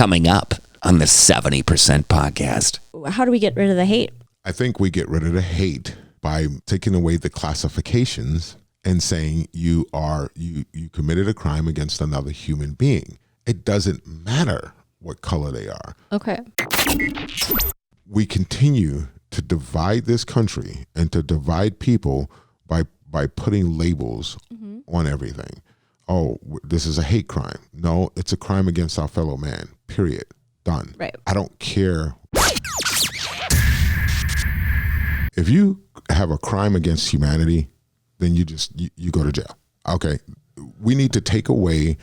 Coming up on the 70% podcast. How do we get rid of the hate? I think we get rid of the hate by taking away the classifications and saying you committed a crime against another human being. It doesn't matter what color they are. Okay. We continue to divide this country and to divide people by putting labels on everything. Oh, this is a hate crime. No, it's a crime against our fellow man. Period. Done. Right. I don't care. If you have a crime against humanity, then you go to jail. Okay. We need to take away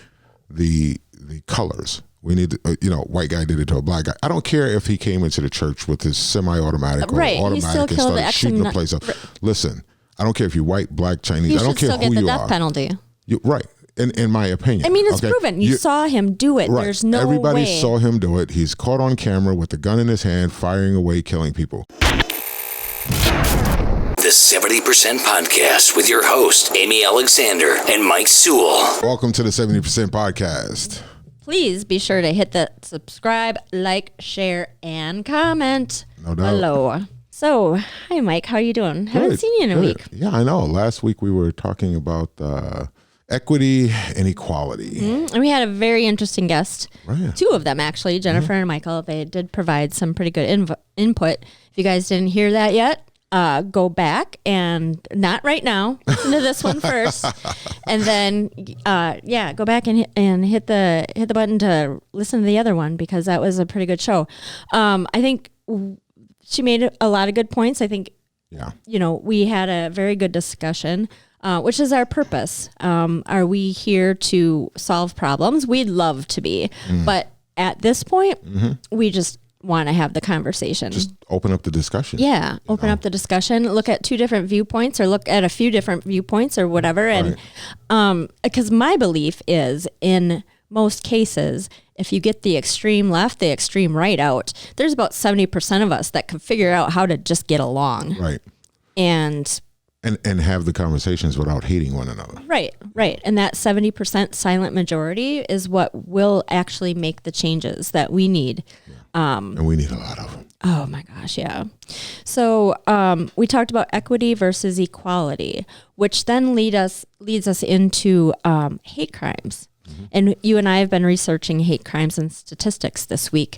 the colors. We need to, white guy did it to a black guy. I don't care if he came into the church with his semi-automatic or automatic and started shooting the place up. Listen, I don't care if you're white, black, Chinese. I don't care who you are. You should still get the death penalty. Right. In my opinion. I mean, it's proven. You saw him do it. Right. There's no Everybody way. saw him do it. He's caught on camera with the gun in his hand, firing away, killing people. The 70% podcast with your host, Amy Alexander and Mike Sewell. Welcome to the 70% podcast. Please be sure to hit the subscribe, like, share, and comment. No doubt. Hello. So, hi, Mike. How are you doing? Good, Haven't seen you in a week. Yeah, I know. Last week we were talking about equity and equality. And we had a very interesting guest. Right. Two of them, actually, Jennifer and Michael. They did provide some pretty good input. If you guys didn't hear that yet, go back and not right now. Listen to this one first, and then go back and hit the button to listen to the other one because that was a pretty good show. I think she made a lot of good points. I think we had a very good discussion, which is our purpose. Are we here to solve problems? We'd love to be, but at this point, we just want to have the conversation. Just open up the discussion. Yeah, open up the discussion. Look at two different viewpoints, or look at a few different viewpoints, or whatever. And because my belief is, in most cases, if you get the extreme left, the extreme right out, there's about 70% of us that can figure out how to just get along. Right. And have the conversations without hating one another. Right. And that 70% silent majority is what will actually make the changes that we need. And we need a lot of them. Oh my gosh, yeah. So we talked about equity versus equality, which then leads us into hate crimes. And you and I have been researching hate crimes and statistics this week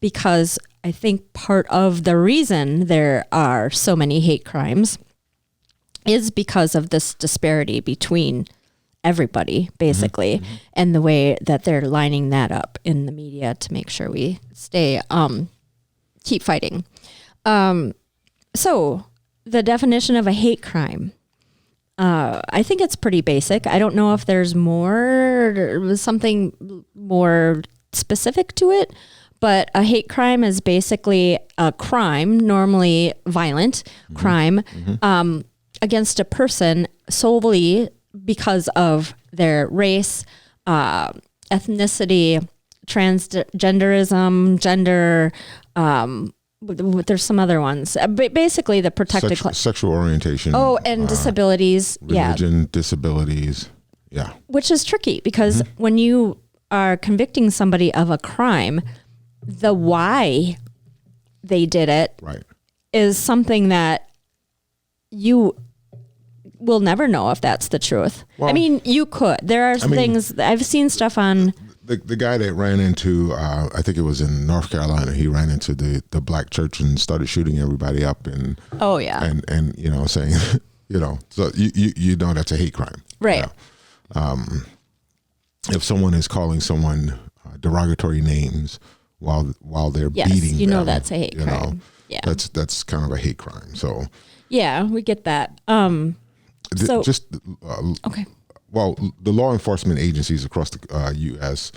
because I think part of the reason there are so many hate crimes is because of this disparity between everybody, basically, and the way that they're lining that up in the media to make sure we stay, keep fighting. So the definition of a hate crime, I think it's pretty basic. I don't know if there's something more specific to it, but a hate crime is basically a crime, normally violent crime, against a person solely because of their race, ethnicity, transgenderism, gender. There's some other ones. Basically, the protected sexual orientation. Oh, and disabilities. Religion, disabilities. Yeah. Which is tricky because when you are convicting somebody of a crime, the why they did it is something that you will never know if that's the truth. Well, I mean, you could. There are things. I've seen stuff on. The guy that ran into, I think it was in North Carolina, he ran into the black church and started shooting everybody up. And and saying, so you know that's a hate crime. Right. If someone is calling someone derogatory names while they're beating them, that's a hate crime. Yeah. That's kind of a hate crime. So yeah, we get that. Okay. Well, the law enforcement agencies across the U.S.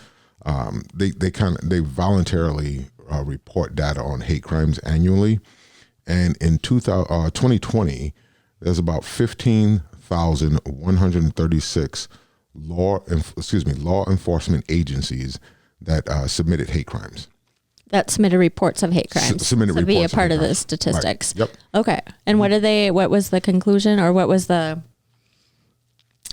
They voluntarily report data on hate crimes annually, and in 2020, there's about 15,136 law enforcement agencies that submitted hate crimes. That submitted reports of hate crimes. Submitted to be a reports part of the statistics. Right. Yep. Okay. And what was the conclusion, or what was the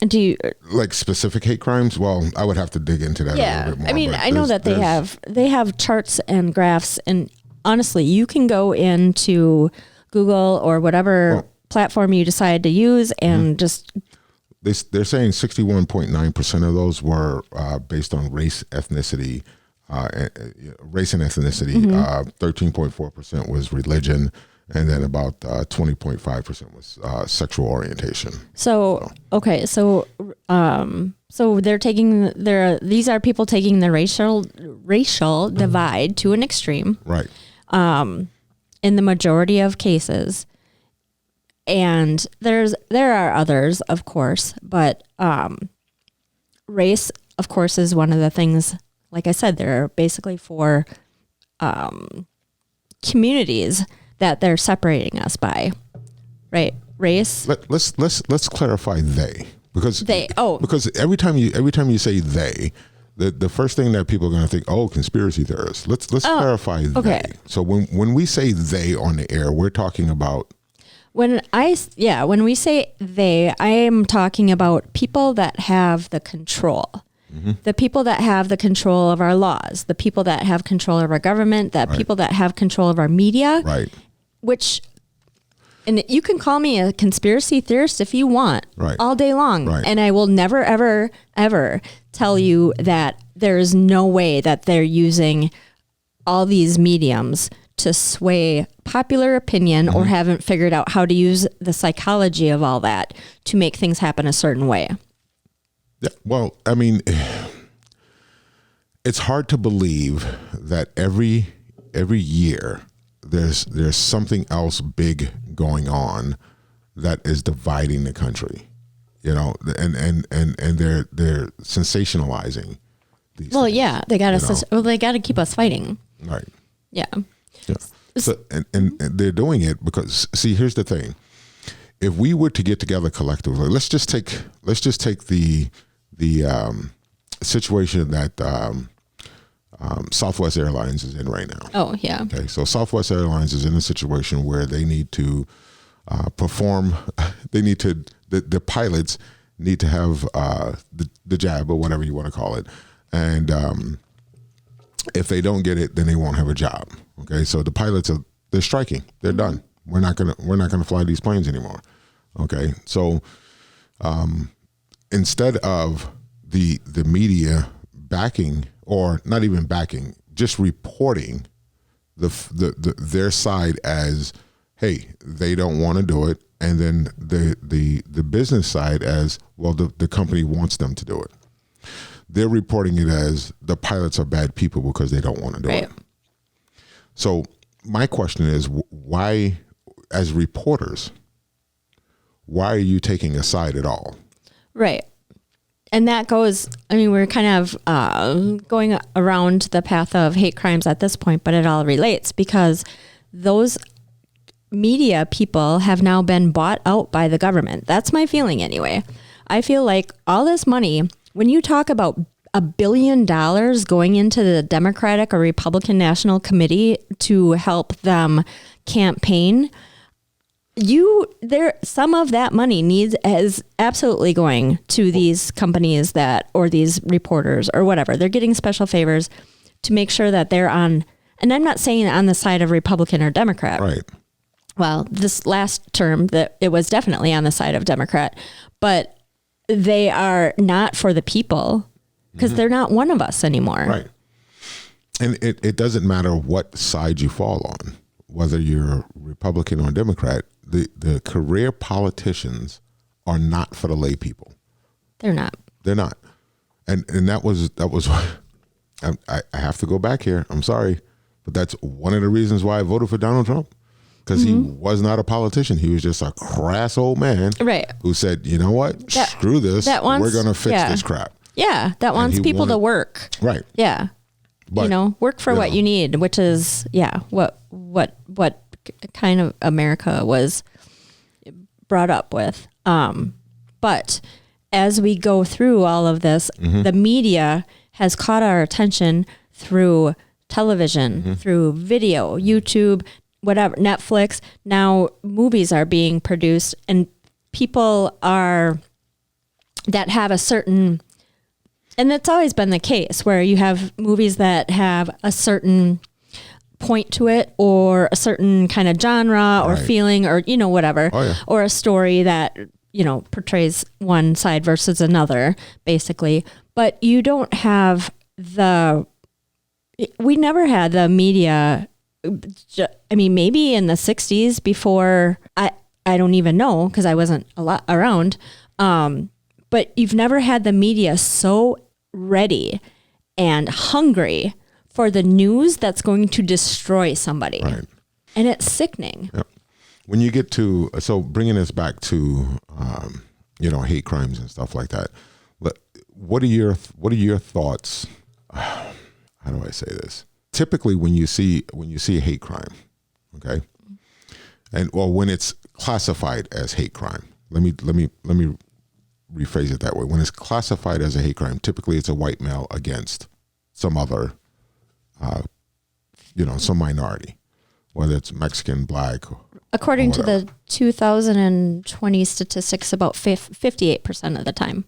Do you? Like specific hate crimes? Well, I would have to dig into that a Yeah, little bit more. I mean, but I know that they have charts and graphs, and honestly, you can go into Google or whatever platform you decide to use and just. They're saying 61.9% of those were based on race, ethnicity, race and ethnicity. 13.4% was religion, and then about 20.5% was sexual orientation. So they're taking these are people taking the racial divide to an extreme, Right. in the majority of cases. And there are others, of course, but race, of course, is one of the things. Like I said, they're basically for communities that they're separating us by, right? Race. Let's clarify they, because because every time you say they, the first thing that people are going to think, conspiracy theorists. Let's clarify they. So when we say they on the air, we're talking about. When we say they, I am talking about people that have the control. The people that have the control of our laws, the people that have control of our government, people that have control of our media. Right. And you can call me a conspiracy theorist if you want, all day long. Right. And I will never, ever, ever tell you that there is no way that they're using all these mediums to sway popular opinion or haven't figured out how to use the psychology of all that to make things happen a certain way. Yeah, well, I mean, it's hard to believe that every year there's something else big going on that is dividing the country, and they're sensationalizing these. Well, things, yeah, they got to. They got to keep us fighting. Right. Yeah. Yeah. So, and they're doing it because, see, here's the thing. If we were to get together collectively, let's just take the situation that Southwest Airlines is in right now. Oh, yeah. Okay, so Southwest Airlines is in a situation where they need to perform. They need to the pilots need to have the jab or whatever you want to call it, and if they don't get it, then they won't have a job. Okay, so the pilots they're striking. They're done. We're not gonna fly these planes anymore. Okay, so instead of the media backing, or not even backing, just reporting their side as, hey, they don't want to do it, and then the business side as, well, the company wants them to do it. They're reporting it as the pilots are bad people because they don't want to do it. So my question is, why, as reporters, why are you taking a side at all? Right. And that goes, I mean, we're kind of going around the path of hate crimes at this point, but it all relates because those media people have now been bought out by the government. That's my feeling anyway. I feel like all this money, when you talk about $1 billion going into the Democratic or Republican National Committee to help them campaign, some of that money is absolutely going to these companies or these reporters or whatever. They're getting special favors to make sure that they're on, and I'm not saying on the side of Republican or Democrat. Right. Well, this last term that it was definitely on the side of Democrat, but they are not for the people because they're not one of us anymore. Right. And it doesn't matter what side you fall on, whether you're Republican or Democrat. The career politicians are not for the lay people. They're not. They're not. And that was I have to go back here. I'm sorry, but that's one of the reasons why I voted for Donald Trump. Because he was not a politician. He was just a crass old man, right? Who said, you know what, screw this. We're going to fix this crap. Yeah, that wants people to work. Right. Yeah. But, work for what you need, which is, what kind of America was brought up with. But as we go through all of this, the media has caught our attention through television, through video, YouTube, whatever, Netflix. Now movies are being produced and people are that have a certain, and that's always been the case, where you have movies that have a certain point to it, or a certain kind of genre or feeling, or, you know, whatever, or a story that, you know, portrays one side versus another, basically. But you don't have we never had the media. I mean, maybe in the 60s before, I don't even know, because I wasn't a lot around. But you've never had the media so ready and hungry for the news that's going to destroy somebody. Right. And it's sickening. Yep. When you get to, so bringing this back to, you know, hate crimes and stuff like that, what are your thoughts? How do I say this? Typically, when you see a hate crime, okay, and well, when it's classified as hate crime, let me rephrase it that way. When it's classified as a hate crime, typically it's a white male against some other, you know, some minority, whether it's Mexican, Black. According to the 2020 statistics, about 58% of the time.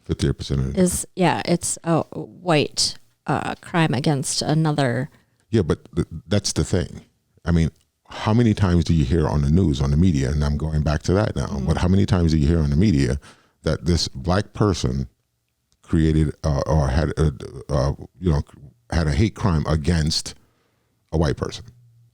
58% is it's a white crime against another. Yeah, but that's the thing. I mean, how many times do you hear on the news, on the media, and I'm going back to that now, but how many times do you hear on the media that this Black person created or had had a hate crime against a white person?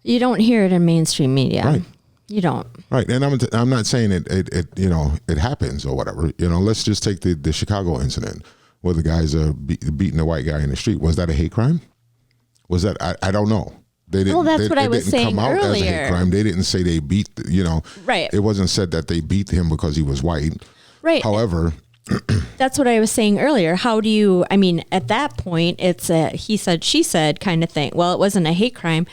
You don't hear it in mainstream media. Right. You don't. Right. And I'm not saying it you know, it happens or whatever. You know, let's just take the Chicago incident where the guys are beating a white guy in the street. Was that a hate crime? Was that, I don't know. They didn't, that's what I was saying come out earlier. as a hate crime. They didn't say they beat, you know. Right. It wasn't said that they beat him because he was white. Right. However, that's what I was saying earlier. How do you, I mean, at that point, it's a he said, she said kind of thing. Well, it wasn't a hate crime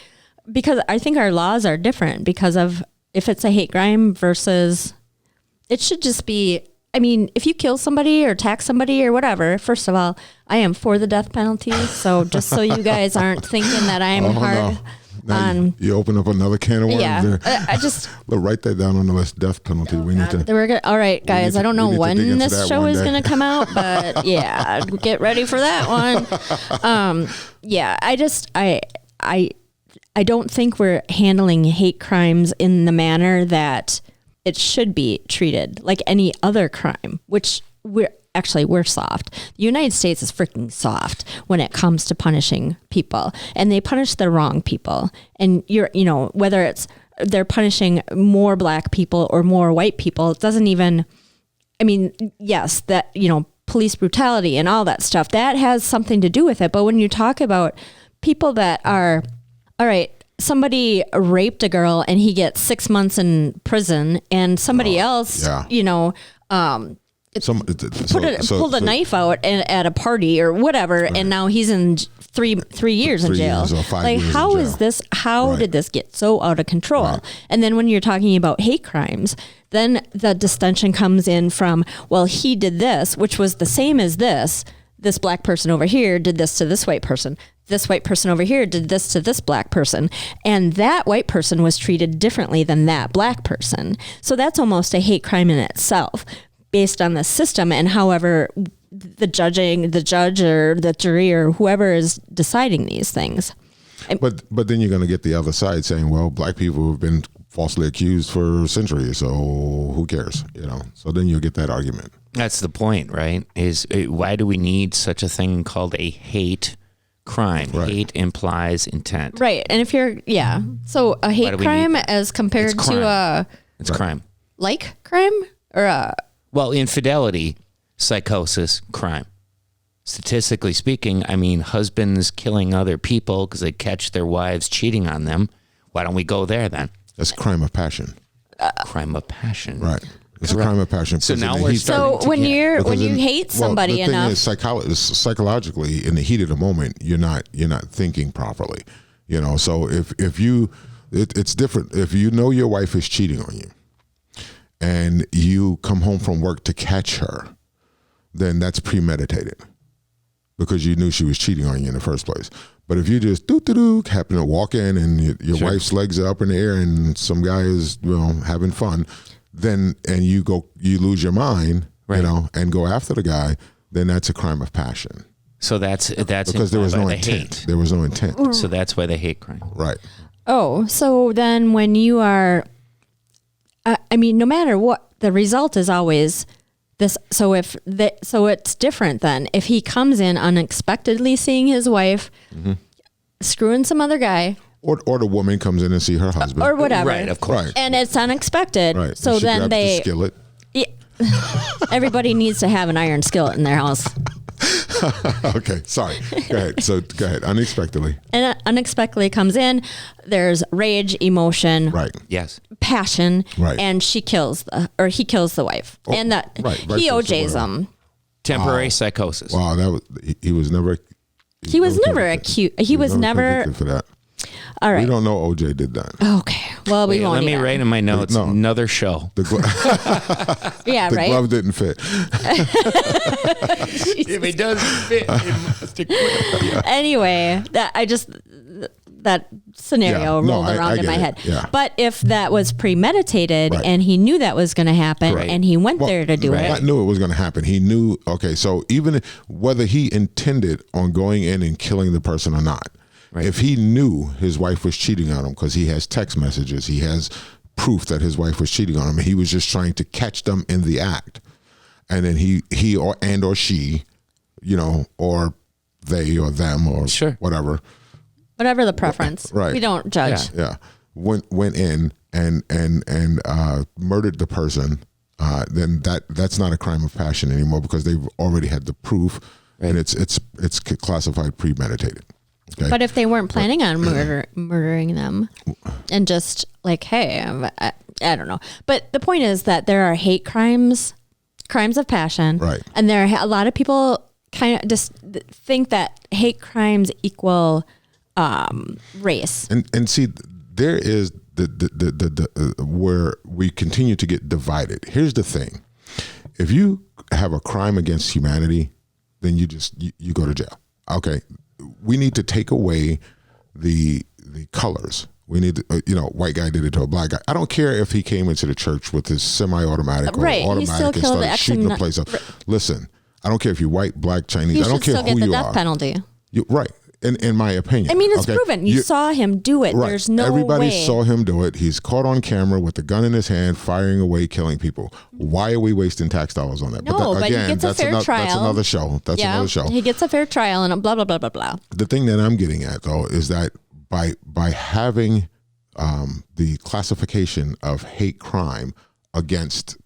because I think our laws are different because of if it's a hate crime versus it should just be, I mean, if you kill somebody or attack somebody or whatever, first of all, I am for the death penalty. So just so you guys aren't thinking that I'm hard on. You open up another can of worms there. I just write that down on the list. Death penalty. We need to. All right, guys. I don't know when this show is going to come out, but yeah, get ready for that one. Yeah, I don't think we're handling hate crimes in the manner that it should be treated, like any other crime, which we're soft. The United States is freaking soft when it comes to punishing people, and they punish the wrong people. And whether it's they're punishing more Black people or more white people, it doesn't even, I mean, yes, that, police brutality and all that stuff, that has something to do with it. But when you talk about people that are, all right, somebody raped a girl and he gets 6 months in prison, and somebody else, pulled a knife out at a party or whatever, and now he's in three years in jail. Like, how is this? How did this get so out of control? Right. And then when you're talking about hate crimes, then the distinction comes in from, well, he did this, which was the same as this. This Black person over here did this to this white person. This white person over here did this to this Black person. And that white person was treated differently than that Black person. So that's almost a hate crime in itself, based on the system and however the judge or the jury or whoever is deciding these things. But then you're going to get the other side saying, well, Black people have been falsely accused for centuries, so who cares? So then you'll get that argument. That's the point, right? Why do we need such a thing called a hate crime? Right. Hate implies intent. Right. And if you're, so a hate crime as compared to a... It's crime. Like crime? Or a... Well, infidelity, psychosis, crime. Statistically speaking, I mean, husbands killing other people because they catch their wives cheating on them. Why don't we go there then? That's a crime of passion. Crime of passion. Right. It's a crime of passion. So now we're when you hate somebody enough, the thing is psychologically, in the heat of the moment, you're not thinking properly. So if you, it's different. If you know your wife is cheating on you, and you come home from work to catch her, then that's premeditated because you knew she was cheating on you in the first place. But if you just happen to walk in and your wife's legs are up in the air and some guy is having fun, then and you lose your mind, you know, and go after the guy, then that's a crime of passion. So that's Because there was no intent. Hate. There was no intent. So that's why they hate crime. Right. Oh, so then when you are, I mean, no matter what, the result is always this. So so it's different then. If he comes in unexpectedly seeing his wife screwing some other guy, Or the woman comes in and see her husband. or whatever, Right, of course. Right. and it's unexpected. Right. So And she then grabs they, the skillet. yeah, everybody needs to have an iron skillet in their house. Okay, sorry. Go ahead. So go ahead. Unexpectedly. And unexpectedly comes in. There's rage, emotion, Right. Yes. passion, Right. and he kills the wife, and that right, he rightfully so, OJs whatever. him. Temporary psychosis. Wow, that was he was never. He was never accused. He was never. convicted for that. All right. We don't know OJ did that. Okay. Well, we Wait, won't. let me even. write in my notes. No. Another show. The, Yeah. the Right. glove didn't fit. If it doesn't fit, it must have quit. Anyway, that scenario Yeah. No, rolled I around in get my it. head. Yeah. But if that was premeditated Right. and he knew that was going to happen Right. and he went there to do right. it, I knew it was going to happen. He knew. Okay, so even whether he intended on going in and killing the person or not, Right. if he knew his wife was cheating on him, because he has text messages, he has proof that his wife was cheating on him, and he was just trying to catch them in the act, and then he or she, you know, or they or them or Sure. whatever, whatever the preference, Right. we don't judge. Yeah. went in and murdered the person, then that's not a crime of passion anymore, because they've already had the proof, and it's classified premeditated. Okay. But if they weren't planning on murdering them, and just like, hey, I don't know. But the point is that there are hate crimes, crimes of passion, Right. and there are a lot of people kind of just think that hate crimes equal race. And see, there is the where we continue to get divided. Here's the thing: if you have a crime against humanity, then you go to jail. Okay, we need to take away the colors. We need to, white guy did it to a black guy. I don't care if he came into the church with his semi-automatic or Right, he automatic still and killed started the shooting the action- place up. Listen, I don't care if you're white, black, Chinese. He I don't should care still get who the you death are. penalty. Right. In my opinion. I mean, it's okay? proven. You saw him do it. Right. There's no Everybody way. saw him do it. He's caught on camera with the gun in his hand, firing away, killing people. Why are we wasting tax dollars on that? No, but he gets a fair trial. That's another show. That's another show. He gets a fair trial and blah, blah, blah, blah, blah. The thing that I'm getting at, though, is that by having the classification of hate crime against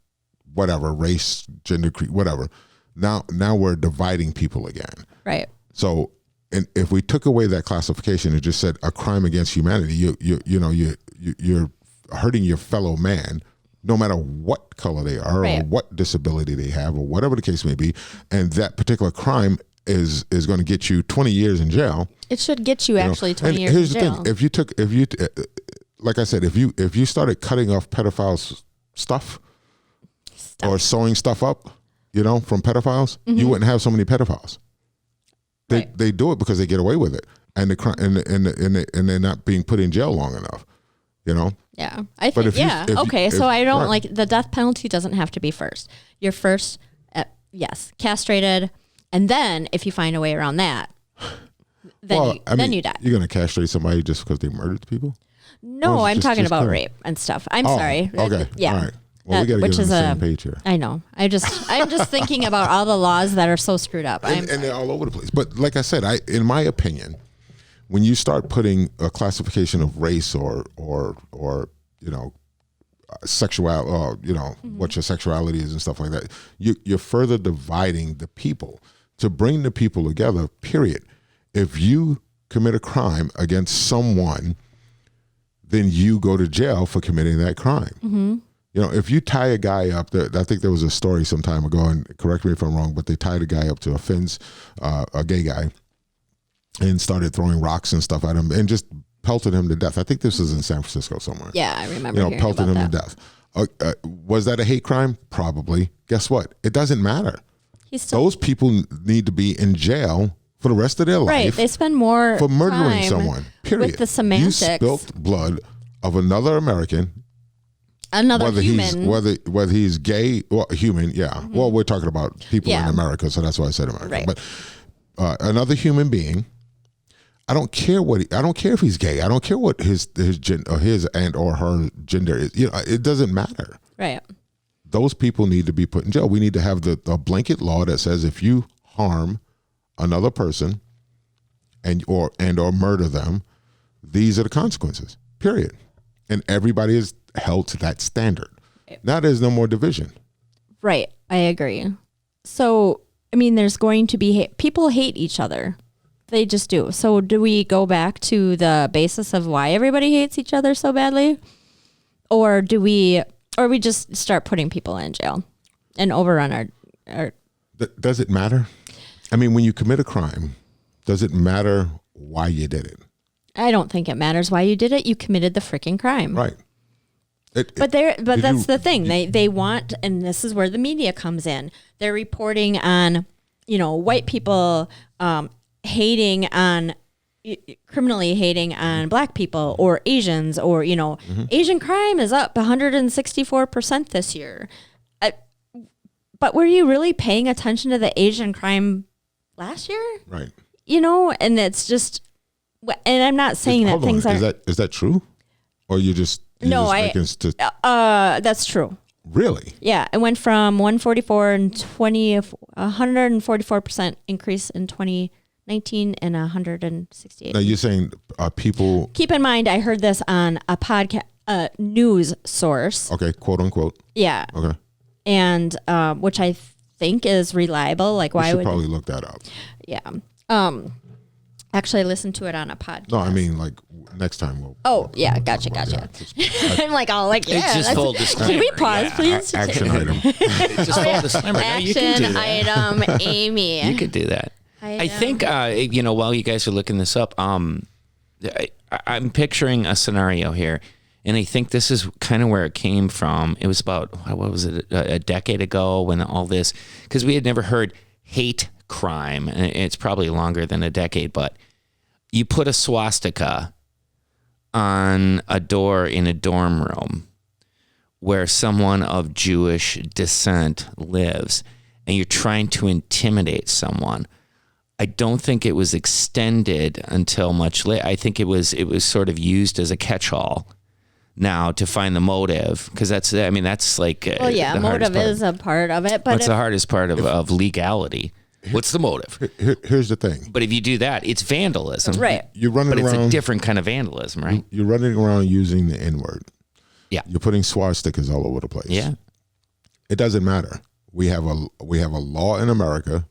whatever race, gender, creed, whatever, now we're dividing people again. Right. So, and if we took away that classification and just said a crime against humanity, you're hurting your fellow man, no matter what color they are, Right. or what disability they have, or whatever the case may be, and that particular crime is going to get you 20 years in jail. It should get you actually 20 and years here's in jail. the thing: like I said, if you started cutting off pedophiles' stuff or sewing stuff up, from pedophiles, you wouldn't have so many pedophiles. They do it because they get away with it, and the crime and they're not being put in jail long enough. Yeah, I But think. So I don't right. like the death penalty. Doesn't have to be first. You're first, yes, castrated, and then if you find a way around that, then you die. You're gonna castrate somebody just because they murdered people? No, Or I'm just- talking just about kill 'em? rape and stuff. I'm Oh, sorry. Okay. Yeah. All right. Well, we got to which get on is the same page here. I know. I'm just thinking about all the laws that are so screwed up. And they're all over the place. But like I said, in my opinion, when you start putting a classification of race or sexuality, what your sexuality is and stuff like that, you're further dividing the people. To bring the people together, period. If you commit a crime against someone, then you go to jail for committing that crime. Mm-hmm. If you tie a guy up, I think there was a story some time ago, and correct me if I'm wrong, but they tied a guy up to a fence, a gay guy, and started throwing rocks and stuff at him and just pelted him to death. I think this was in San Francisco somewhere. Yeah, I remember hearing pelted about him that. to death. Was that a hate crime? Probably. Guess what? It doesn't matter. He's still Those people need to be in jail for the rest of their right. life They spend more for murdering time someone. Period. with the semantics. You spilt blood of another American another whether human. whether he's gay or human, yeah. Well, we're talking about people in Yeah. America, so that's why I said America. Right. But another human being, I don't care I don't care if he's gay. I don't care what his or his and or her gender is. It doesn't matter. Right. Those people need to be put in jail. We need to have the blanket law that says if you harm another person and or murder them, these are the consequences. Period. And everybody is held to that standard. Now there's no more division. Right. I agree. So, I mean, there's going to be people hate each other. They just do. So do we go back to the basis of why everybody hates each other so badly? Or we just start putting people in jail and overrun our Does it matter? I mean, when you commit a crime, does it matter why you did it? I don't think it matters why you did it. You committed the freaking crime. Right. But that's the thing. They want, and this is where the media comes in. They're reporting on, white people hating on, criminally hating on black people or Asians, or Asian crime is up 164% this year. But were you really paying attention to the Asian crime last year? Right. And it's just, and I'm not saying that things are. Is that true, or you just that's true. Really? Yeah, it went from 144% increase in 2019 and 168. Now you're saying people? Keep in mind, I heard this on a podcast, news source. Okay, quote unquote. Yeah. Okay. And which I think is reliable. Like, why would probably look that up? Yeah. Actually, I listened to it on a podcast. No, I mean, like, next time we'll. Oh, yeah, gotcha. I'm like, yeah. It's just full disclaimer. Can we pause, please? Action item. It's just full disclaimer. No, you can do Action that. item, Amy. You could do that. I think, while you guys are looking this up, I'm picturing a scenario here, and I think this is kind of where it came from. It was about, what was it, a decade ago when all this, because we had never heard hate crime. And it's probably longer than a decade, but you put a swastika on a door in a dorm room where someone of Jewish descent lives, and you're trying to intimidate someone. I don't think it was extended until much later. I think it was sort of used as a catch-all now to find the motive, because that's like motive is a part of it, but what's the hardest part of legality? What's the motive? Here's the thing. But if you do that, it's vandalism, right? You're running around, but it's a different kind of vandalism, right? You're running around using the N-word. Yeah, you're putting swastikas all over the place. Yeah, it doesn't matter. We have a law in America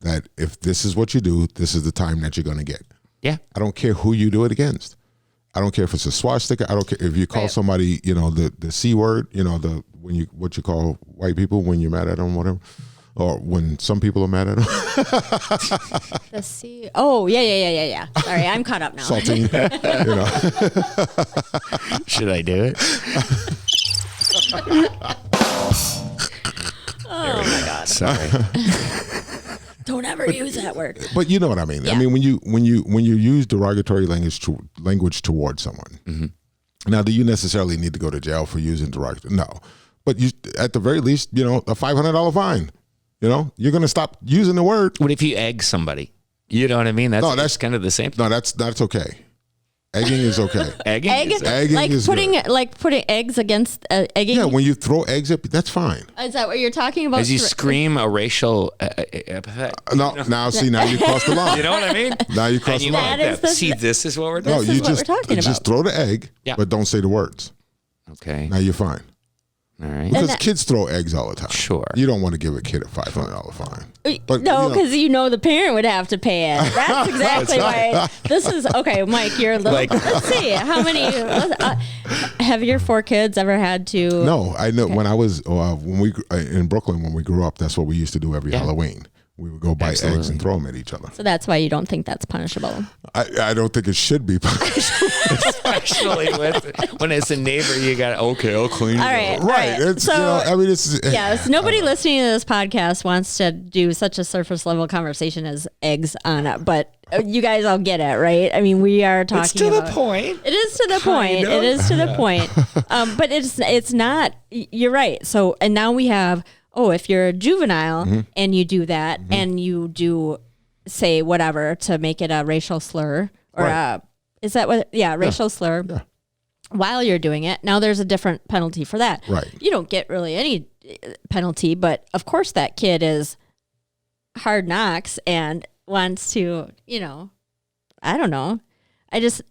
that if this is what you do, this is the time that you're going to get. Yeah. I don't care who you do it against. I don't care if it's a swastika. I don't care if you call somebody, the C word, what you call white people when you're mad at them, whatever, or when some people are mad at them. The C. Oh, yeah. Sorry, I'm caught up now. Saltine, Should I do it? Oh my God. Sorry. Don't ever use that word. But you know what I mean. Yeah. I mean, when you use derogatory language towards someone. Mm-hmm. Now, do you necessarily need to go to jail for using derogatory? No, but you, at the very least, a $500 fine. You're going to stop using the word. What if you egg somebody? You know what I mean? That's kind of the same. No, that's okay. Egging is okay. Egging is putting good. Putting eggs against egging. Yeah, when you throw eggs up, that's fine. Is that what you're talking about? As you scream a racial epithet. No, now you crossed the line. You know what I mean? Now you crossed the line. This is what we're doing. No, you just throw the egg, Yeah. but don't say the words. Okay. Now you're fine. All right. Because kids throw eggs all the time. Sure. You don't want to give a kid a $500 fine. But, no, because the parent would have to pay it. That's exactly why. This is okay, Mike. You're a little. Let's see how many. Have your 4 kids ever had to? No, I know. Okay. When I was in Brooklyn when we grew up, that's what we used to do every Halloween. We would go buy eggs and throw them at each other. So that's why you don't think that's punishable. I don't think it should be punishable. Especially when it's a neighbor, you got, okay, I'll clean it up. Right. It's, so, I mean, it's... Yes, nobody listening to this podcast wants to do such a surface level conversation as eggs on it, but you guys all get it, right? I mean, we are talking It's to the point. It is to the point. It is to the point. But it's not, you're right. So, and now we have, if you're a juvenile and you do that and you do say whatever to make it a racial slur or is that what? Yeah, racial slur. Yeah. While you're doing it, now there's a different penalty for that. Right. You don't get really any penalty, but of course that kid is hard knocks and wants to, I don't know. I just,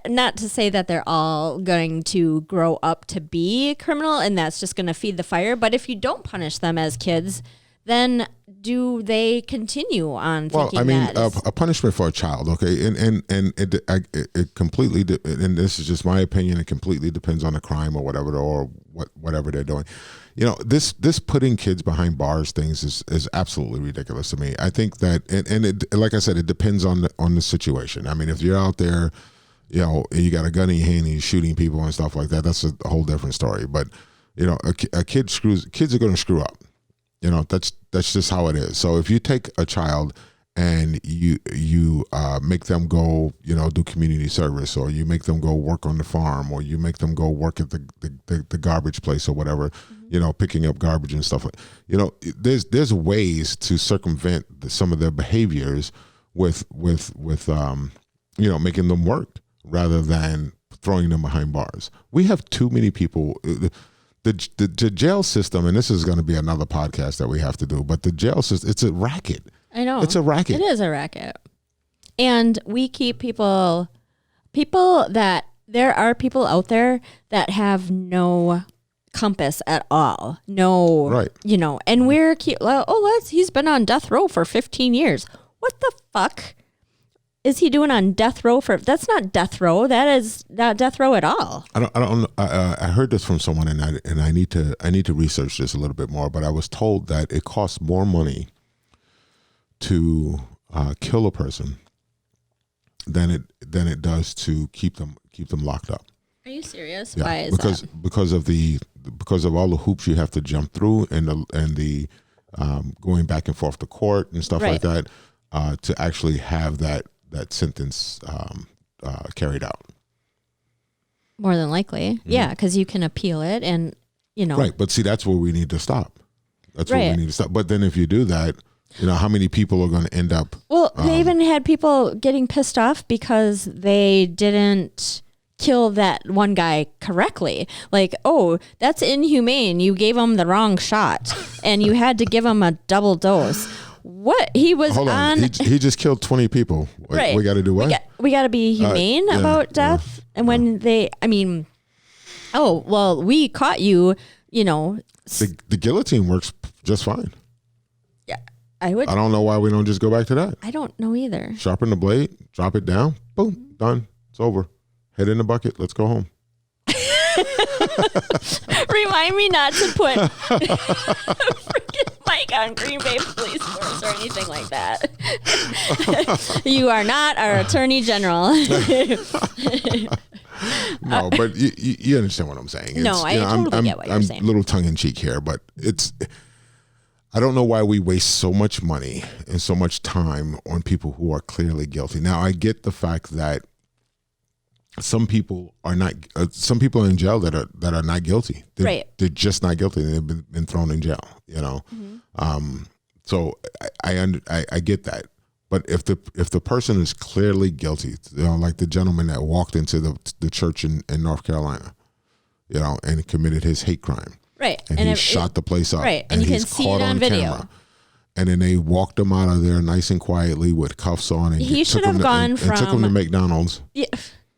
not to say that they're all going to grow up to be criminal and that's just going to feed the fire. But if you don't punish them as kids, then do they continue on thinking a punishment for a child, okay, and it completely, and this is just my opinion, it completely depends on the crime or whatever they're doing. This putting kids behind bars things is absolutely ridiculous to me. I think that, and it, like I said, it depends on the situation. I mean, if you're out there, and you got a gun in your hand and you're shooting people and stuff like that, that's a whole different story. But kids are going to screw up. That's just how it is. So if you take a child and you make them go, do community service, or you make them go work on the farm, or you make them go work at the garbage place or whatever, picking up garbage and stuff. There's ways to circumvent some of their behaviors with making them work rather than throwing them behind bars. We have too many people. The jail system, and this is going to be another podcast that we have to do, but the jail system, it's a racket. I know. It's a racket. It is a racket. And we keep people that, there are people out there that have no compass at all. No, right. And we're, he's been on death row for 15 years. What the fuck is he doing on death row for? That's not death row. That is not death row at all. I don't. I heard this from someone, and I need to research this a little bit more. But I was told that it costs more money to kill a person than it does to keep them locked up. Are you serious? Yeah, Why is that? Because of all the hoops you have to jump through and the going back and forth to court and stuff like that to actually have that sentence carried out. More than likely. Mm-hmm. Yeah, because you can appeal it and, Right, but see, that's where we need to stop. That's where we need to stop. But then if you do that, how many people are going to end up... Well, they even had people getting pissed off because they didn't kill that one guy correctly. Like, that's inhumane. You gave him the wrong shot and you had to give him a double dose. What he was Hold on. He just killed 20 people. Right. We got to do what? We got to be humane about death. And when we caught you, The guillotine works just fine. Yeah, I don't know why we don't just go back to that. I don't know either. Sharpen the blade, drop it down, boom, done. It's over. Head in the bucket. Let's go home. Remind me not to put freaking Mike on Green Bay Police Force or anything like that. You are not our Attorney General. No, but you understand what I'm saying. I totally get what you're saying. I'm a little tongue in cheek here, but I don't know why we waste so much money and so much time on people who are clearly guilty. Now, I get the fact that some people are not. Some people are in jail that are not guilty. They're just not guilty. They've been thrown in jail. Mm-hmm. So I get that. But if the person is clearly guilty, like the gentleman that walked into the church in North Carolina, and committed his hate crime, right, and he shot the place up, right, and you can see it on video. Camera. And then they walked him out of there nice and quietly with cuffs on, and he should have gone and took him to McDonald's. Yeah.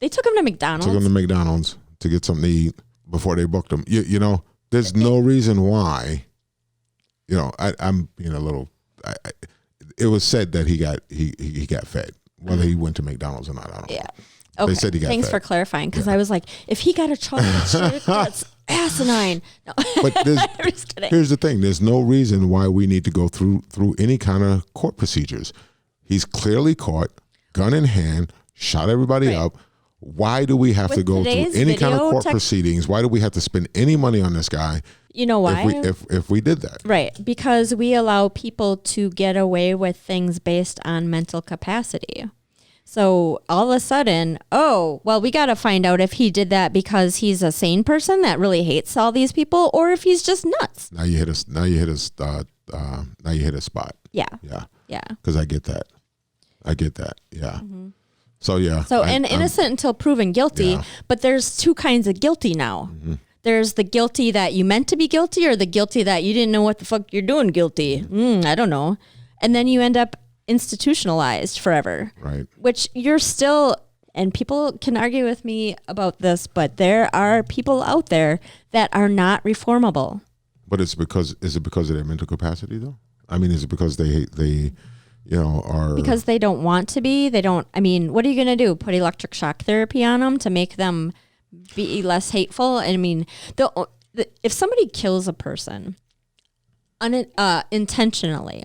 They took him to McDonald's. To get something to eat before they booked him. There's no reason why. I'm being a little. It was said that he got fed, whether he went to McDonald's or not. I don't know. Okay. They said he got Thanks fed. for clarifying, because I was like, if he got a chocolate chip, asinine. No. But I'm just kidding. here's the thing. There's no reason why we need to go through any kind of court procedures. He's clearly caught, gun in hand, shot everybody up. Why do we have to go through any kind of court proceedings? Why do we have to spend any money on this guy? You know why? If we did that. Right. Because we allow people to get away with things based on mental capacity. So all of a sudden, we got to find out if he did that because he's a sane person that really hates all these people, or if he's just nuts. Now you hit a spot. Yeah. Yeah. Yeah. Because I get that. Yeah. Mm-hmm. So yeah. So innocent until proven guilty, but there's two kinds of guilty now. Mm-hmm. There's the guilty that you meant to be guilty, or the guilty that you didn't know what the fuck you're doing guilty. I don't know. And then you end up institutionalized forever. Right. Which you're still, and people can argue with me about this, but there are people out there that are not reformable. But is it because of their mental capacity though? I mean, is it because they are because they don't want to be? They don't. I mean, what are you going to do? Put electric shock therapy on them to make them be less hateful? I mean, if somebody kills a person intentionally,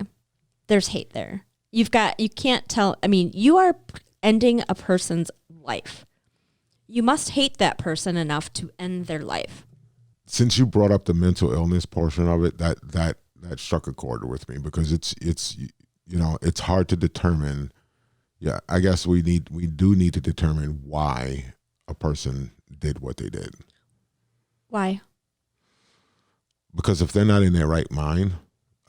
there's hate there. You can't tell. I mean, you are ending a person's life. You must hate that person enough to end their life. Since you brought up the mental illness portion of it, that struck a chord with me, because it's hard to determine. Yeah, I guess we do need to determine why a person did what they did. Why? Because if they're not in their right mind,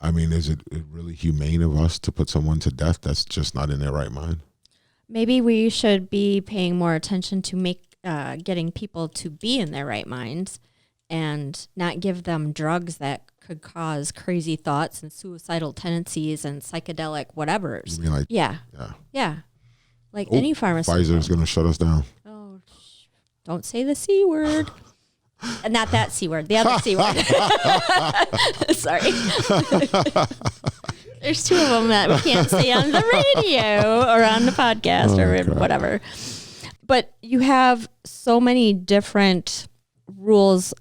I mean, is it really humane of us to put someone to death that's just not in their right mind? Maybe we should be paying more attention to getting people to be in their right minds, and not give them drugs that could cause crazy thoughts and suicidal tendencies and psychedelic whatevers. You mean like, yeah. Like any pharmaceutical. Pfizer's going to shut us down. Oh, don't say the C word. Not that C word, the other C word. Sorry. There's two of them that we can't say on the radio or on the podcast or whatever. But you have so many different rules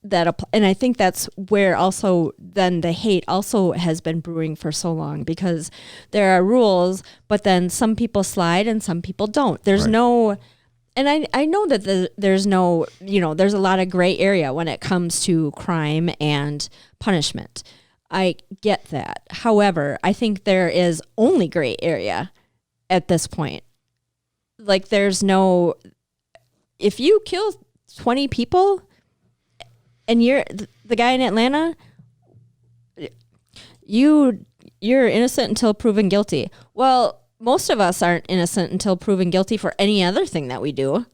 that apply, and I think that's where also then the hate also has been brewing for so long, because there are rules, but then some people slide and some people don't. There's no, and I know that there's no, there's a lot of gray area when it comes to crime and punishment. I get that. However, I think there is only gray area at this point. Like, there's no, if you kill 20 people and you're the guy in Atlanta, you're innocent until proven guilty. Well, most of us aren't innocent until proven guilty for any other thing that we do.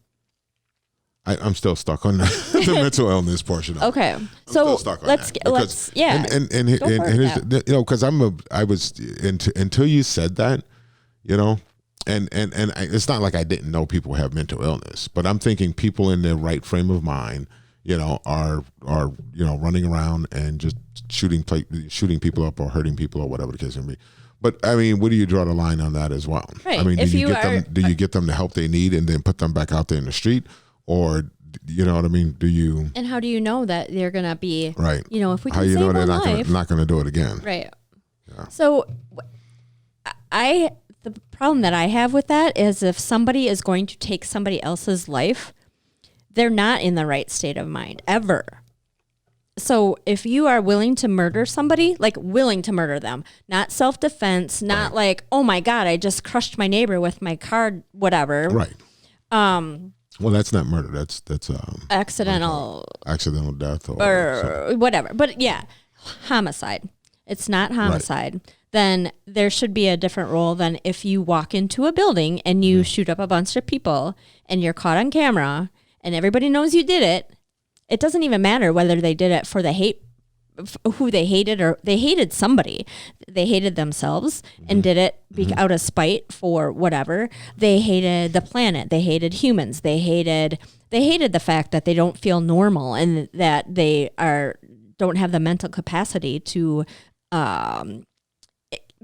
I'm still stuck on the mental illness portion. Okay, so let's because I was until you said that, and it's not like I didn't know people have mental illness, but I'm thinking people in their right frame of mind, are running around and just shooting people up or hurting people or whatever the case may be. But I mean, where do you draw the line on that as well? Right. I mean, do you get them the help they need and then put them back out there in the street? Or, you know what I mean? Do you? And how do you know that they're going to be, right? If we can how you save know they're one not going to do it again? Right. Yeah. So the problem that I have with that is if somebody is going to take somebody else's life, they're not in the right state of mind ever. So if you are willing to murder somebody, like willing to murder them, not self-defense, not like, oh my God, I just crushed my neighbor with my car, whatever. Right. Well, that's not murder. That's accidental death or whatever. But yeah, homicide. It's not homicide. Right. Then there should be a different rule than if you walk into a building and you shoot up a bunch of people and you're caught on camera and everybody knows you did it. It doesn't even matter whether they did it for the hate, who they hated, or they hated somebody. They hated themselves and did it out of spite for whatever. They hated the planet. They hated humans. They hated the fact that they don't feel normal and that they don't have the mental capacity to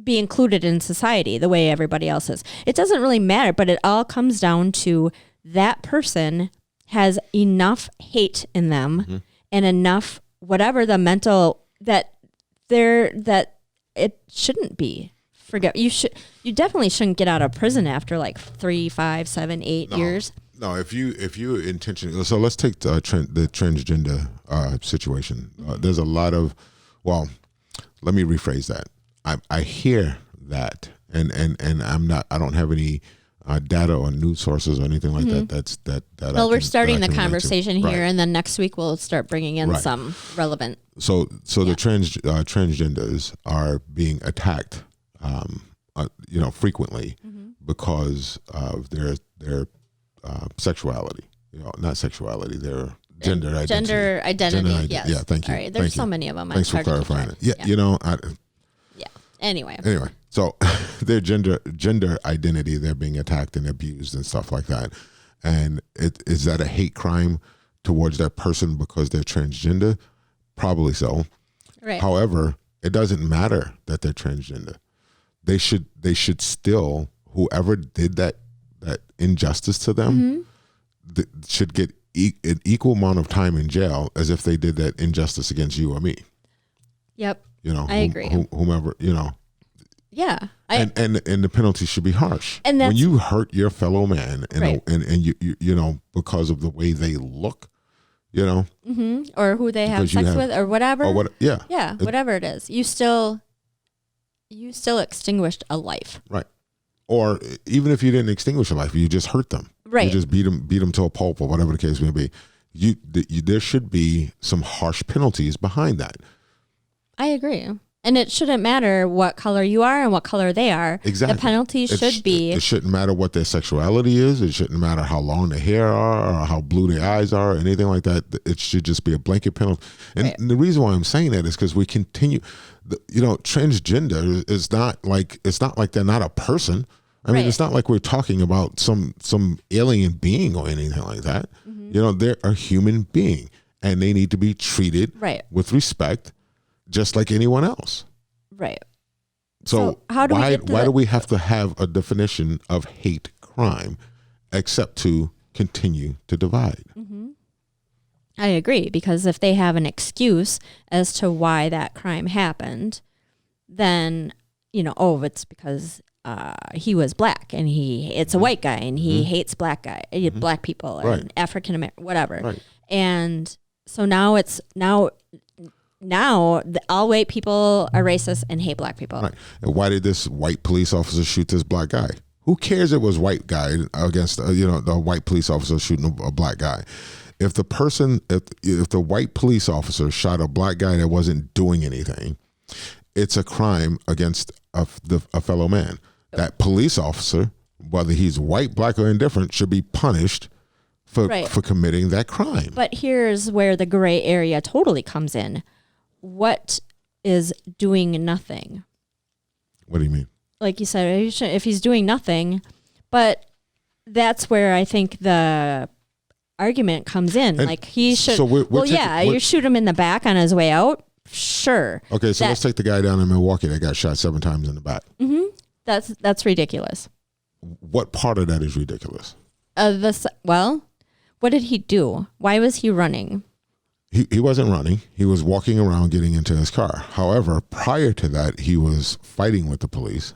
be included in society the way everybody else is. It doesn't really matter, but it all comes down to that person has enough hate in them and enough, whatever the mental that it shouldn't be. You definitely shouldn't get out of prison after like 3, 5, 7, 8 years. No, if you intentionally, so let's take the transgender situation. There's a lot of, well, let me rephrase that. I hear that, and I don't have any data or news sources or anything like that. Well, we're starting the conversation here, and then next week we'll start bringing in some relevant. So the transgenders are being attacked, frequently because of their sexuality. Not sexuality. Their gender identity. Gender identity. Yes. Yeah. Thank you. All right. There's so many of them. Thanks for clarifying it. Yeah. Yeah. Anyway. So their gender identity, they're being attacked and abused and stuff like that. And is that a hate crime towards that person because they're transgender? Probably so. Right. However, it doesn't matter that they're transgender. They should still, whoever did that injustice to them should get an equal amount of time in jail as if they did that injustice against you or me. Yep. I agree. Whomever, Yeah. And the penalty should be harsh. And when you hurt your fellow man and you because of the way they look, or who they have sex with or whatever. Yeah, whatever it is. You still extinguished a life. Right. Or even if you didn't extinguish a life, you just hurt them. Right. You just beat them to a pulp or whatever the case may be. There should be some harsh penalties behind that. I agree. And it shouldn't matter what color you are and what color they are. Exactly. The penalty should be. It shouldn't matter what their sexuality is. It shouldn't matter how long their hair are or how blue their eyes are or anything like that. It should just be a blanket penalty. And the reason why I'm saying that is because we continue, transgender is not like they're not a person. I mean, it's not like we're talking about some alien being or anything like that. They're a human being and they need to be treated with respect, just like anyone else. Right. So how do why do we have to have a definition of hate crime except to continue to divide? I agree, because if they have an excuse as to why that crime happened, then, it's because he was black and it's a white guy and he hates black people and African American, whatever. Right. And so now all white people are racist and hate black people. Right. And why did this white police officer shoot this black guy? Who cares it was white guy against, the white police officer shooting a black guy? If the white police officer shot a black guy that wasn't doing anything, it's a crime against a fellow man. That police officer, whether he's white, black, or indifferent, should be punished for committing that crime. But here's where the gray area totally comes in. What is doing nothing? What do you mean? Like you said, if he's doing nothing, but that's where I think the argument comes in. And like he should. So you shoot him in the back on his way out. Sure. Okay, so let's take the guy down in Milwaukee that got shot 7 times in the back. That's ridiculous. What part of that is ridiculous? What did he do? Why was he running? He wasn't running. He was walking around getting into his car. However, prior to that, he was fighting with the police.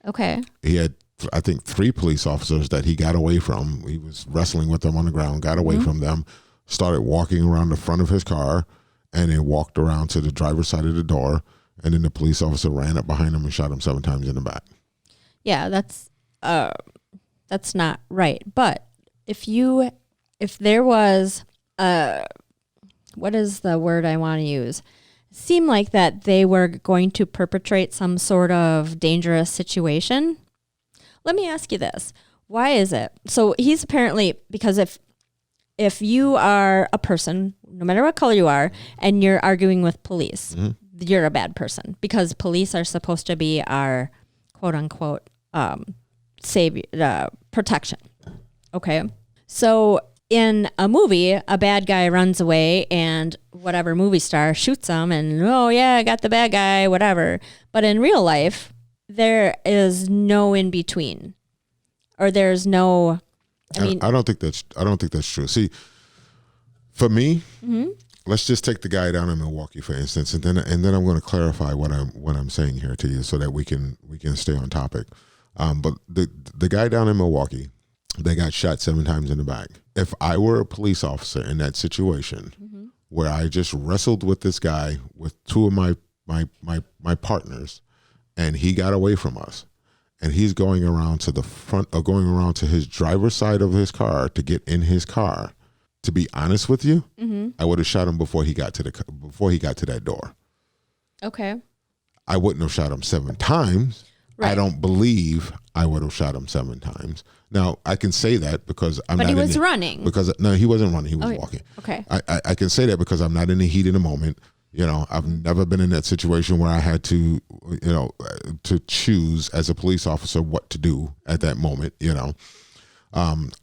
Okay. He had, I think, 3 police officers that he got away from. He was wrestling with them on the ground, got away from them, started walking around the front of his car, and then walked around to the driver's side of the door. And then the police officer ran up behind him and shot him 7 times in the back. Yeah, that's not right. But if there was what is the word I want to use? Seemed like that they were going to perpetrate some sort of dangerous situation. Let me ask you this. Why is it? So he's apparently, because if you are a person, no matter what color you are, and you're arguing with police, you're a bad person, because police are supposed to be our quote unquote savior, protection. Okay. So in a movie, a bad guy runs away and whatever movie star shoots him and, oh yeah, I got the bad guy, whatever. But in real life, there is no in between, or there's no, I don't think that's true. See, for me, let's just take the guy down in Milwaukee, for instance, and then I'm going to clarify what I'm saying here to you so that we can stay on topic. But the guy down in Milwaukee, they got shot 7 times in the back. If I were a police officer in that situation where I just wrestled with this guy with 2 of my partners, and he got away from us, and he's going around to the front or going around to his driver's side of his car to get in his car, to be honest with you, I would have shot him before he got to that door. Okay. I wouldn't have shot him 7 times. Right. I don't believe I would have shot him 7 times. Now, I can say that because I'm not in the... But he was running. Because, no, he wasn't running. He was walking. Okay. I can say that because I'm not in the heat of the moment. You know, I've never been in that situation where I had to, you know, to choose as a police officer what to do at that moment, you know.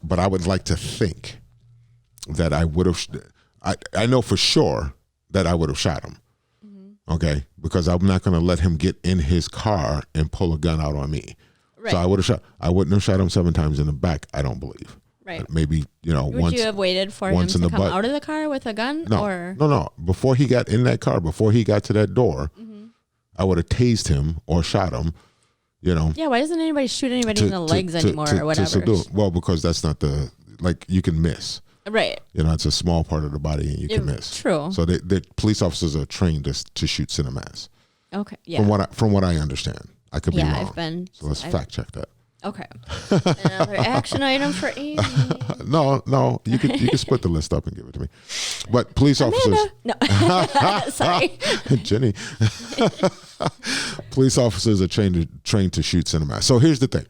But I would like to think that I would have... I know for sure that I would have shot him. Okay, because I'm not going to let him get in his car and pull a gun out on me. Right. So I wouldn't have shot him 7 times in the back, I don't believe. Right. Maybe, you know, Would you have waited for him to come out of the car with a gun? No. Before he got in that car, before he got to that door, I would have tased him or shot him, you know. Yeah, why doesn't anybody shoot anybody in the legs anymore or whatever? Well, because that's not you can miss. Right. You know, it's a small part of the body and you can miss. True. So the police officers are trained to shoot cinemass. Okay. Yeah. From what I understand. I could be wrong. So let's fact check that. Okay. Another action item for Amy. No. You can split the list up and give it to me. But police officers. No. Sorry. Jenny. Police officers are trained to shoot cinemass. So here's the thing.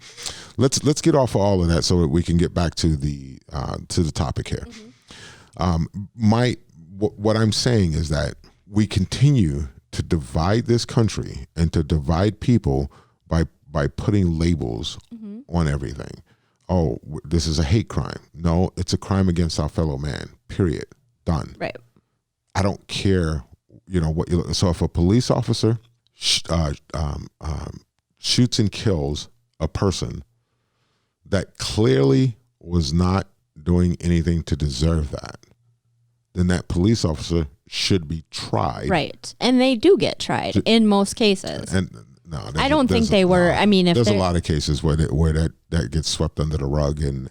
Let's get off of all of that so that we can get back to the topic here. What I'm saying is that we continue to divide this country and to divide people by putting labels on everything. Oh, this is a hate crime. No, it's a crime against our fellow man. Period. Done. Right. I don't care. You know what? So if a police officer shoots and kills a person that clearly was not doing anything to deserve that, then that police officer should be tried. Right. And they do get tried in most cases. And no, I don't think they were. I mean, if there's a lot of cases where that gets swept under the rug and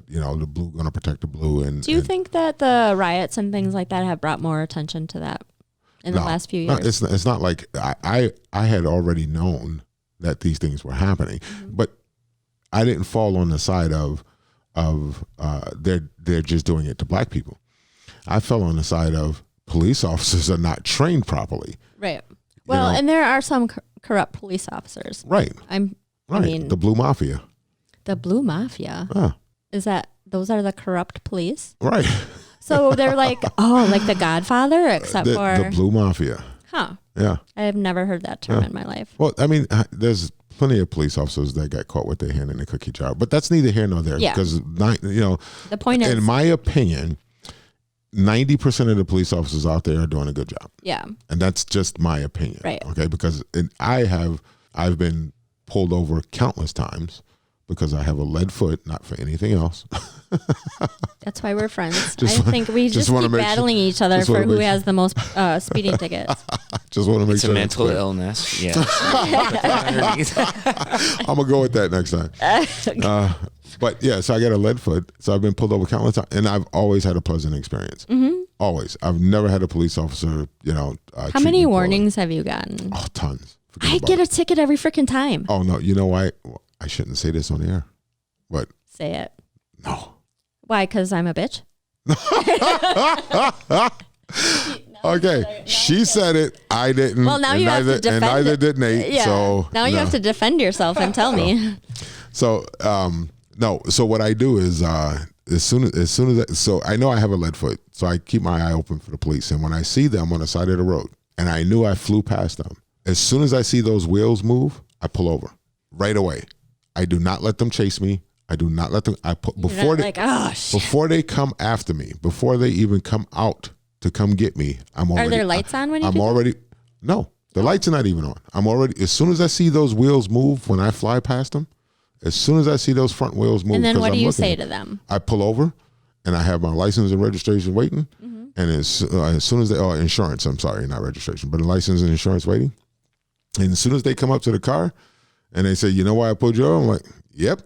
you know, the blue gonna protect the blue. And do you think that the riots and things like that have brought more attention to that in the last few years? No, it's not like I had already known that these things were happening, but I didn't fall on the side of they're just doing it to black people. I fell on the side of police officers are not trained properly. Right. Well, and there are some corrupt police officers. Right. I mean, the Blue Mafia. The Blue Mafia. Those are the corrupt police? Right. So they're like, like the Godfather, except for the Blue Mafia. Huh. Yeah. I have never heard that term in my life. Well, I mean, there's plenty of police officers that got caught with their hand in a cookie jar, but that's neither here nor there. Yeah. Because the point is, in my opinion, 90% of the police officers out there are doing a good job. Yeah. And that's just my opinion. Right. Okay. Because I've been pulled over countless times because I have a lead foot, not for anything else. That's why we're friends. I think we just keep battling each other for who has the most speeding tickets. Just want to make it's sure. It's a mental illness. Yeah. I'm going to go with that next time. But yeah, so I got a lead foot. So I've been pulled over countless times, and I've always had a pleasant experience. Always. I've never had a police officer, how many warnings have you gotten? Oh, tons. I get a ticket every freaking time. Oh, no. You know why? I shouldn't say this on the air, but. Say it. No. Why? Because I'm a bitch? Okay. She said it. I didn't. Well, now you have to defend it. And neither did Nate. Yeah. So, now you have to defend yourself and tell me. So, no. So what I do is as soon as so I know I have a lead foot, so I keep my eye open for the police. And when I see them on the side of the road, and I knew I flew past them, as soon as I see those wheels move, I pull over right away. I do not let them chase me. I do not let them. Before they come after me, before they even come out to come get me, I'm already. Are there lights on when you? I'm already. No, the lights are not even on. I'm already. As soon as I see those wheels move when I fly past them, as soon as I see those front wheels move, and then what do you say to them? I pull over, and I have my license and registration waiting, And as soon as they, insurance, I'm sorry, not registration, but license and insurance waiting. And as soon as they come up to the car and they say, you know why I pulled you over? I'm like, yep,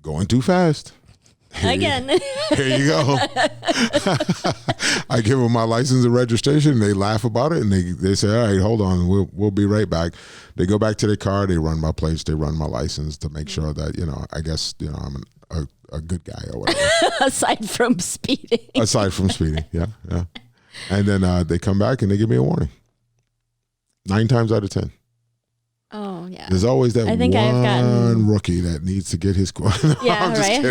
going too fast. Again. Here you go. I give them my license and registration. They laugh about it, and they say, all right, hold on. We'll be right back. They go back to their car. They run my plates. They run my license to make sure that, I guess, I'm a good guy or whatever. Aside from speeding. Yeah. And then they come back and they give me a warning. 9 times out of 10. Oh, yeah. There's always that I think I've gotten rookie that needs to get his score. Yeah, right?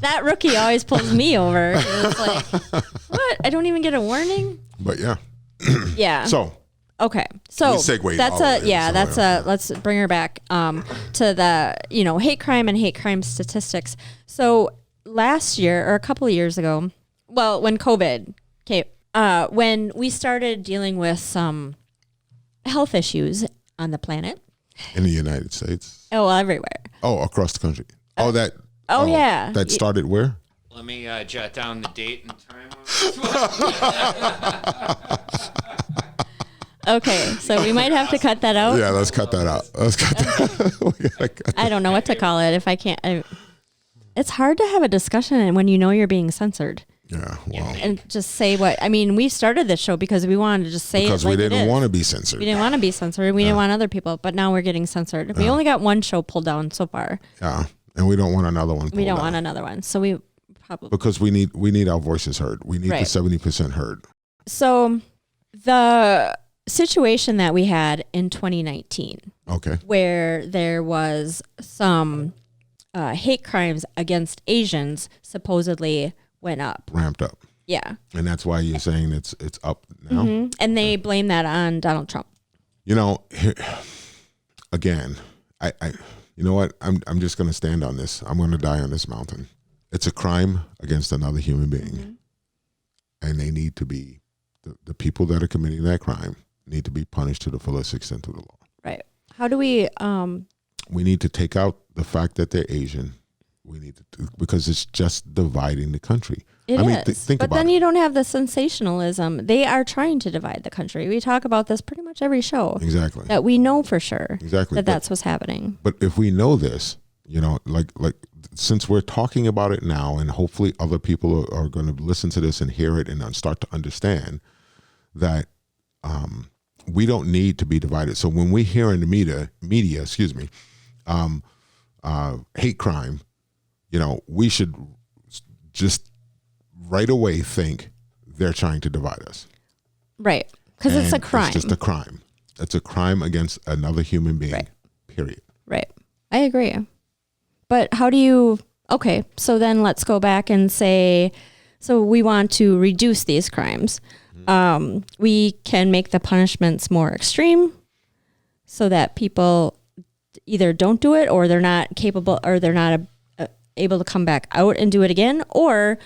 That rookie always pulls me over. It's like, what? I don't even get a warning? But yeah. Yeah. So. Okay. So we segued that's let's bring her back to the, hate crime and hate crime statistics. So last year or a couple of years ago, well, when COVID came, when we started dealing with some health issues on the planet. In the United States. Oh, everywhere. Oh, across the country. Yeah. That started where? Let me jot down the date and time. Okay, so we might have to cut that out. Yeah, let's cut that out. I don't know what to call it if I can't. It's hard to have a discussion when you know you're being censored. Yeah, well. And just say we started this show because we wanted to just say because it like we didn't want to be censored. We didn't want to be censored. We didn't want other people, but now we're getting censored. We only got one show pulled down so far. Yeah, and we don't want another one pulled We don't down. want another one. So we probably... Because we need our voices heard. We need the 70% heard. So the situation that we had in 2019, okay, where there was some hate crimes against Asians supposedly went up. Ramped up. Yeah. And that's why you're saying it's up now. Mm-hmm. And they blame that on Donald Trump. Again, I you know what? I'm just going to stand on this. I'm going to die on this mountain. It's a crime against another human being. Mm-hmm. And they need to be, the people that are committing that crime need to be punished to the fullest extent of the law. Right. How do we... We need to take out the fact that they're Asian. We need to, because it's just dividing the country. Think about it. But then you don't have the sensationalism. They are trying to divide the country. We talk about this pretty much every show. Exactly. That we know for sure. Exactly. That's what's happening. But if we know this, like since we're talking about it now, and hopefully other people are going to listen to this and hear it and start to understand that we don't need to be divided. So when we hear in the media, hate crime, we should just right away think they're trying to divide us. Right. Because it's a crime. It's just a crime. It's a crime against another human being, right. Period. Right. I agree. But how do you... Okay, so then let's go back and say, so we want to reduce these crimes. Mm-hmm. We can make the punishments more extreme so that people either don't do it, or they're not capable, or they're not able to come back out and do it again. Or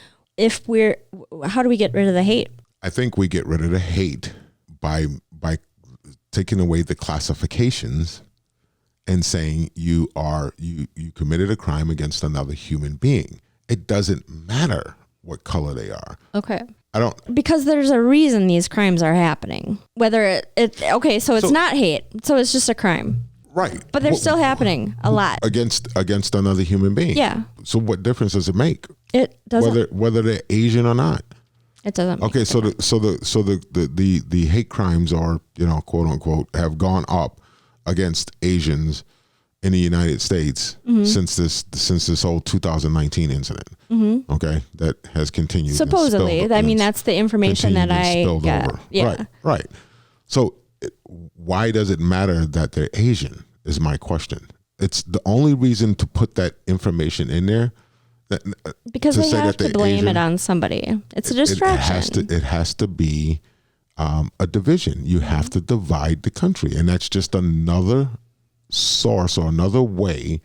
how do we get rid of the hate? I think we get rid of the hate by taking away the classifications and saying you committed a crime against another human being. It doesn't matter what color they are. Okay. Because there's a reason these crimes are happening. Whether so it's not hate, so it's just a crime. Right. But they're still happening a lot. Against another human being. Yeah. So what difference does it make? It doesn't. Whether they're Asian or not. It doesn't. Okay, so the hate crimes are, quote unquote, have gone up against Asians in the United States since this whole 2019 incident. Mm-hmm. Okay, that has continued. Supposedly, that's the information that I got. Over. Yeah. Right. So why does it matter that they're Asian? Is my question. It's the only reason to put that information in there. Because they have to blame Asian, it on somebody. It's a distraction. It has to be a division. You have to divide the country, and that's just another source or another way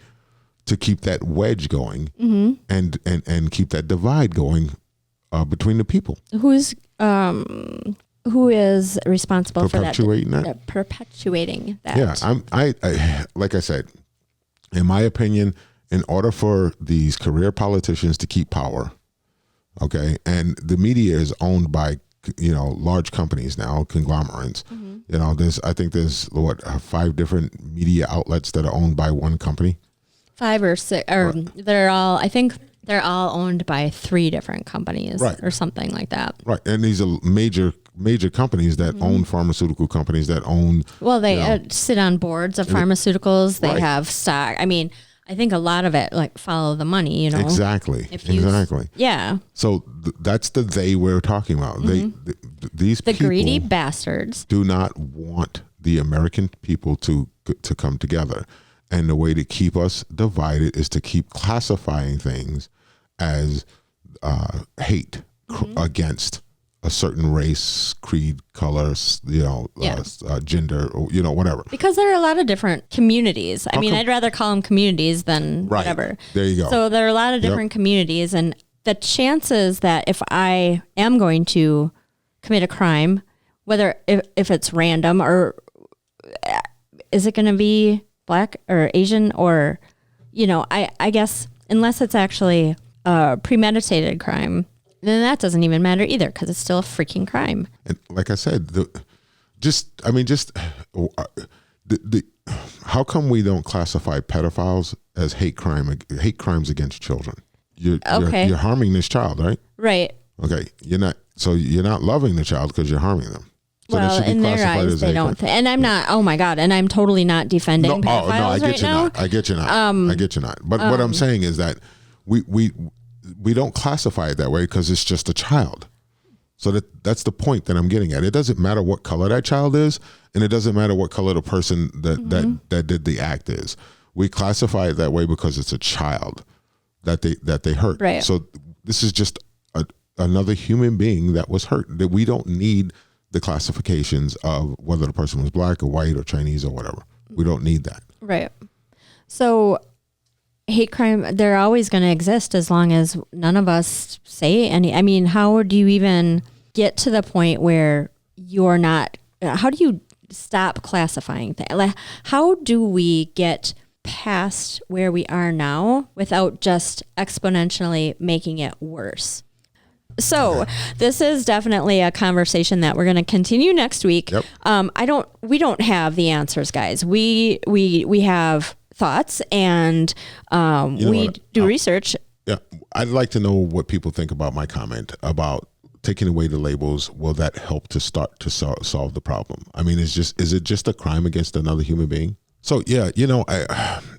to keep that wedge going, mm-hmm. and keep that divide going between the people. Who is responsible for that? Perpetuating that. Yeah, I like I said, in my opinion, in order for these career politicians to keep power, Okay. And the media is owned by, large companies now, conglomerates. I think there's 5 different media outlets that are owned by one company. 5 or 6, or I think they're all owned by 3 different companies, right, or something like that. Right. And these are major companies that own pharmaceutical companies that own. Well, they sit on boards of pharmaceuticals. They right. have stock. I mean, I think a lot of it follow the money, Exactly. Exactly. Yeah. So that's the they we're talking about. These the people greedy bastards do not want the American people to come together. And the way to keep us divided is to keep classifying things as hate against a certain race, creed, color, gender, or, whatever. Because there are a lot of different communities. I'd rather call them communities than whatever. There you go. So there are a lot of different communities, and the chances that if I am going to commit a crime, whether if it's random or is it going to be Black or Asian or, I guess unless it's actually a premeditated crime, then that doesn't even matter either because it's still a freaking crime. And like I said, how come we don't classify pedophiles as hate crimes against children? You're harming this child, right? Right. Okay. You're not loving the child because you're harming them. So well, in their eyes, they don't. And I'm not. Oh my God! And I'm totally not defending pedophiles right now. I get you not. I get you not. But what I'm saying is that we don't classify it that way because it's just a child. So that's the point that I'm getting at. It doesn't matter what color that child is, and it doesn't matter what color the person that did the act is. We classify it that way because it's a child that they hurt. Right. So this is just another human being that was hurt. That we don't need the classifications of whether the person was Black or white or Chinese or whatever. We don't need that. Right. So hate crime, they're always going to exist as long as none of us say any. How do you even get to the point where you're not, how do you stop classifying things? Like, how do we get past where we are now without just exponentially making it worse? So this is definitely a conversation that we're going to continue next week. Yep. We don't have the answers, guys. We have thoughts and we do research. Yeah. I'd like to know what people think about my comment about taking away the labels. Will that help to start to solve the problem? Is it just a crime against another human being? So yeah,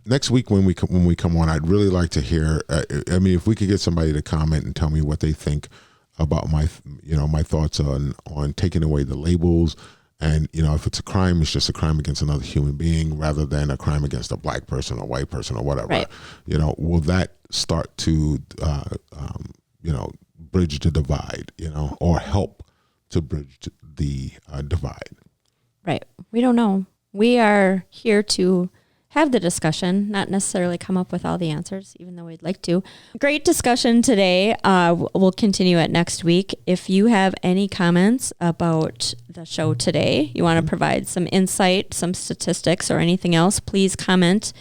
next week when we come on, I'd really like to hear. If we could get somebody to comment and tell me what they think about my thoughts on taking away the labels, and if it's a crime, it's just a crime against another human being rather than a crime against a Black person or white person or whatever. Right. Will that start to bridge the divide, or help to bridge the divide? Right. We don't know. We are here to have the discussion, not necessarily come up with all the answers, even though we'd like to. Great discussion today. We'll continue it next week. If you have any comments about the show today, you want to provide some insight, some statistics, or anything else, please comment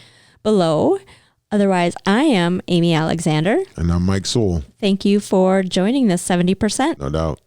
below. Otherwise, I am Amy Alexander. And I'm Mike Sewell. Thank you for joining this 70%. No doubt.